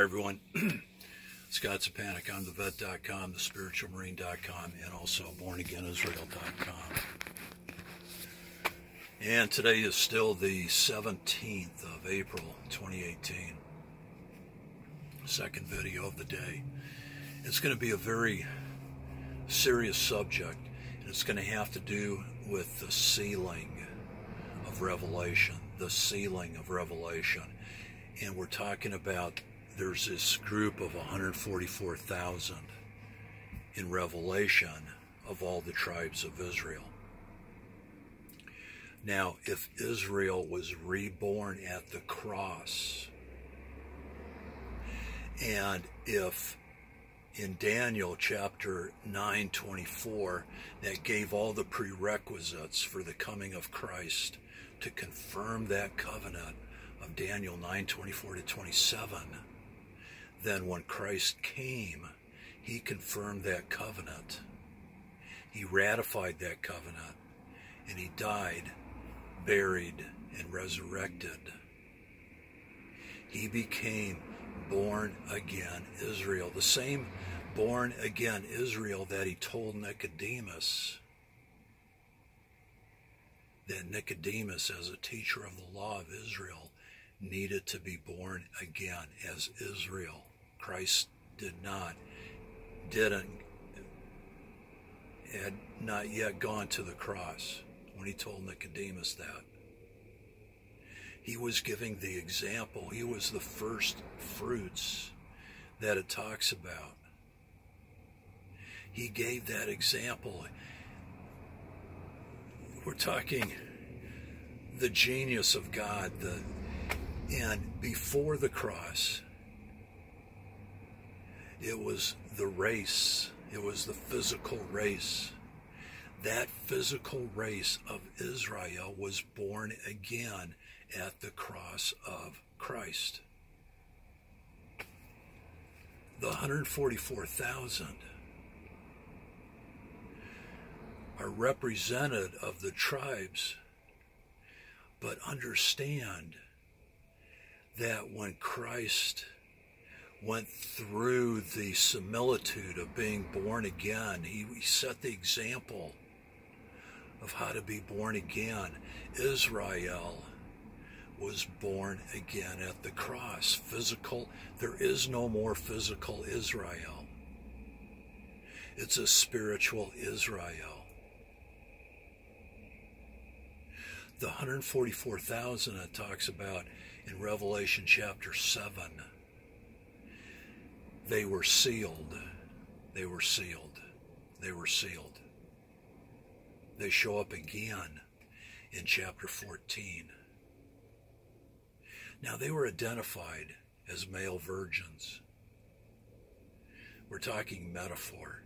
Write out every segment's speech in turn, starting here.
Hi everyone, Scott Zepanik on thevet.com, thespiritualmarine.com, and also bornaganisrael.com. And today is still the 17th of April 2018. Second video of the day. It's going to be a very serious subject, and it's going to have to do with the sealing of Revelation. The sealing of Revelation. And we're talking about there's this group of 144,000 in Revelation of all the tribes of Israel. Now, if Israel was reborn at the cross, and if in Daniel chapter 9:24, that gave all the prerequisites for the coming of Christ to confirm that covenant of Daniel 9:24 to 27, then when Christ came, he confirmed that covenant. He ratified that covenant, and he died, buried, and resurrected. He became born again Israel, the same born again Israel that he told Nicodemus, that Nicodemus, as a teacher of the law of Israel, needed to be born again as Israel. Christ had not yet gone to the cross when he told Nicodemus that. He was giving the example. He was the first fruits that it talks about. He gave that example. We're talking the genius of God, and before the cross, it was the race. It was the physical race. That physical race of Israel was born again at the cross of Christ. The 144,000 are representative of the tribes, but understand that when Christ went through the similitude of being born again, he set the example of how to be born again. Israel was born again at the cross. Physical, there is no more physical Israel. It's a spiritual Israel. The 144,000 it talks about in Revelation chapter 7, they were sealed. They were sealed. They were sealed. They show up again in chapter 14. Now, they were identified as male virgins. We're talking metaphor,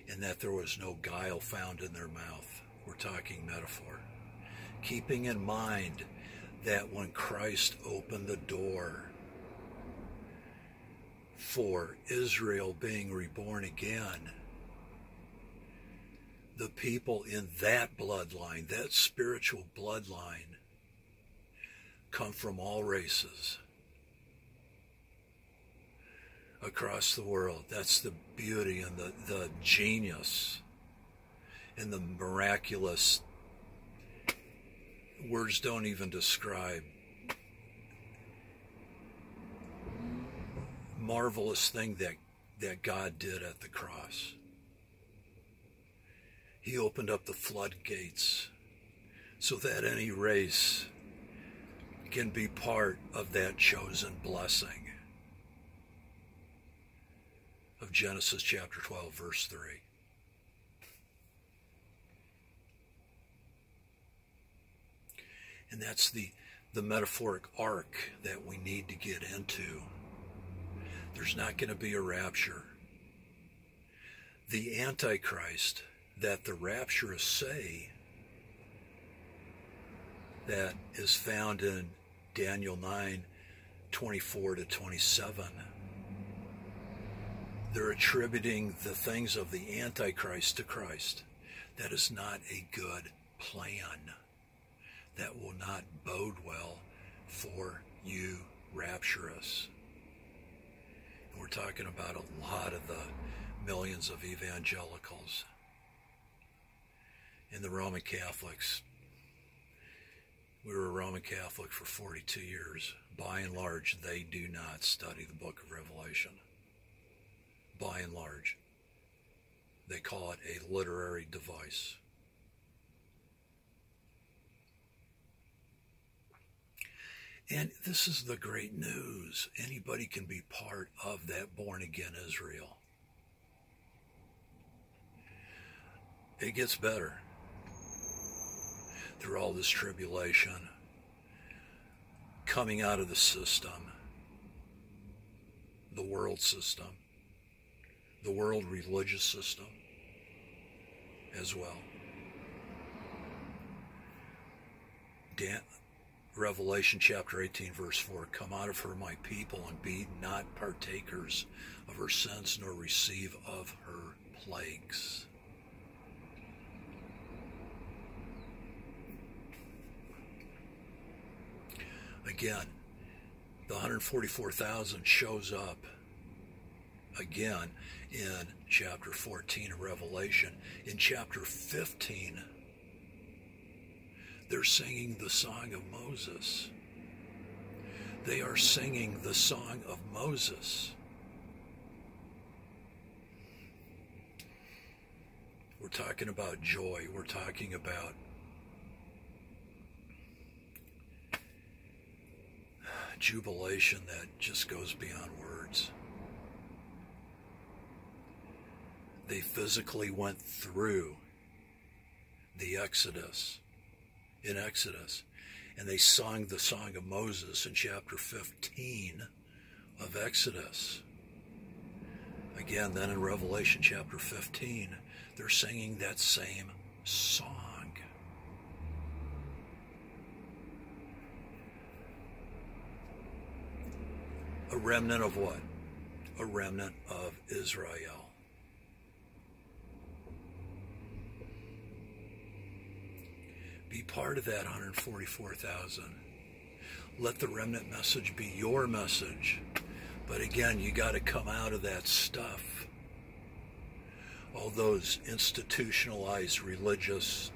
in that there was no guile found in their mouth. We're talking metaphor. Keeping in mind that when Christ opened the door for Israel being reborn again, the people in that bloodline, that spiritual bloodline, come from all races across the world. That's the beauty and the genius and the miraculous. Words don't even describe marvelous thing that God did at the cross. He opened up the floodgates so that any race can be part of that chosen blessing of Genesis chapter 12, verse 3. And that's the metaphoric arc that we need to get into. There's not going to be a rapture. The Antichrist that the rapturists say, that is found in Daniel 9:24 to 27. They're attributing the things of the Antichrist to Christ. That is not a good plan. That will not bode well for you rapturous. talking about a lot of the millions of evangelicals and the Roman Catholics. We were a Roman Catholic for 42 years. By and large, they do not study the book of Revelation. By and large. They call it a literary device. And this is the great news. Anybody can be part of that born-again Israel. It gets better. Through all this tribulation, coming out of the system, the world system, the world religious system as well. Revelation chapter 18 verse 4, come out of her, my people, and be not partakers of her sins, nor receive of her plagues. Again, the 144,000 shows up again in chapter 14 of Revelation. In chapter 15, they're singing the song of Moses. They are singing the song of Moses. We're talking about joy. We're talking about jubilation that just goes beyond words. They physically went through the Exodus, in Exodus, and they sung the song of Moses in chapter 15 of Exodus. Again, then in Revelation chapter 15, they're singing that same song. A remnant of what? A remnant of Israel. Be part of that 144,000. Let the remnant message be your message. But again, you got to come out of that stuff. All those institutionalized religious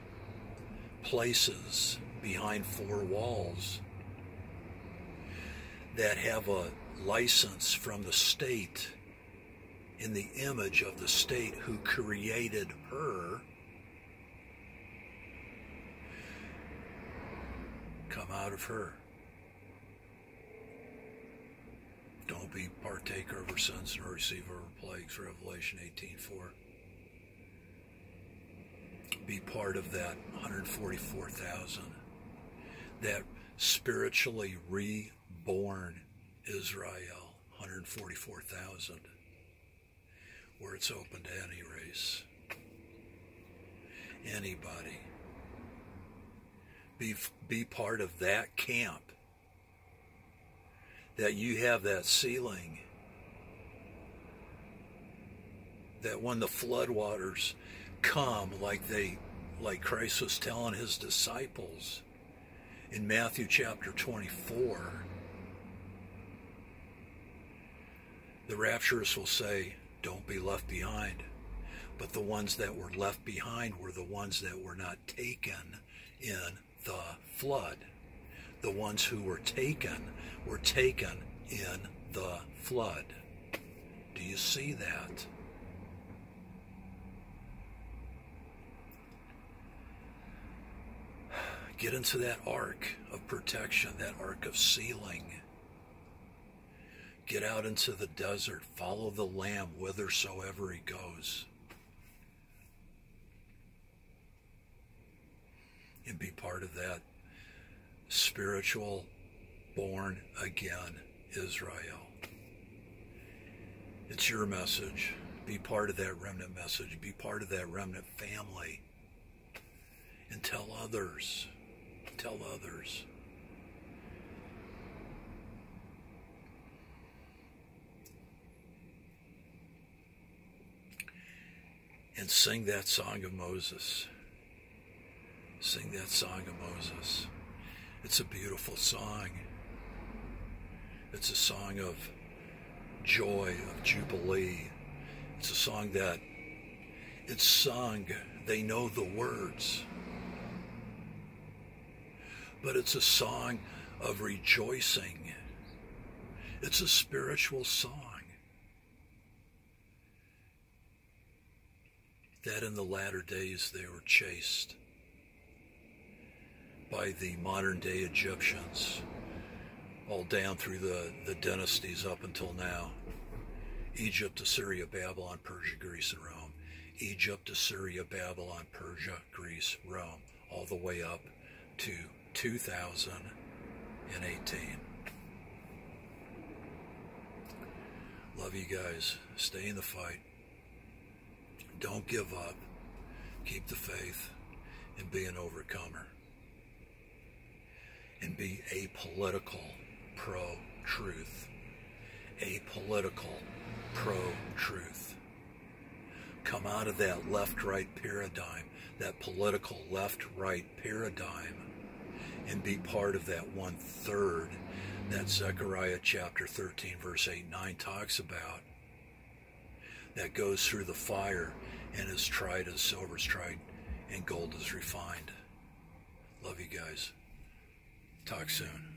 places behind four walls that have a license from the state in the image of the state who created her. Come out of her. Don't be partaker of her sins nor receive her plagues. Revelation 18:4. Be part of that 144,000. That spiritually reborn Israel, 144,000, where it's open to any race, anybody. Be part of that camp, that you have that sealing, that when the floodwaters come, like Christ was telling his disciples in Matthew chapter 24, the rapturous will say, don't be left behind. But the ones that were left behind were the ones that were not taken in the flood. The ones who were taken in the flood. Do you see that? Get into that ark of protection, that ark of sealing. Get out into the desert. Follow the Lamb whithersoever he goes. And be part of that spiritual, born again Israel. It's your message. Be part of that remnant message. Be part of that remnant family. And tell others. Tell others. And sing that song of Moses. Sing that song of Moses. It's a beautiful song. It's a song of joy, of jubilee. It's a song that it's sung, they know the words. But it's a song of rejoicing. It's a spiritual song that in the latter days they were chased by the modern day Egyptians, all down through the dynasties up until now. Egypt, Assyria, Babylon, Persia, Greece, and Rome. Egypt, Assyria, Babylon, Persia, Greece, Rome, all the way up to 2018. Love you guys. Stay in the fight. Don't give up. Keep the faith and be an overcomer. And be apolitical pro-truth. Apolitical pro-truth. Come out of that left-right paradigm, that political left-right paradigm, and be part of that 1/3 that Zechariah chapter 13 verse 8 and 9 talks about, that goes through the fire and is tried as silver is tried and gold is refined. Love you guys. Talk soon.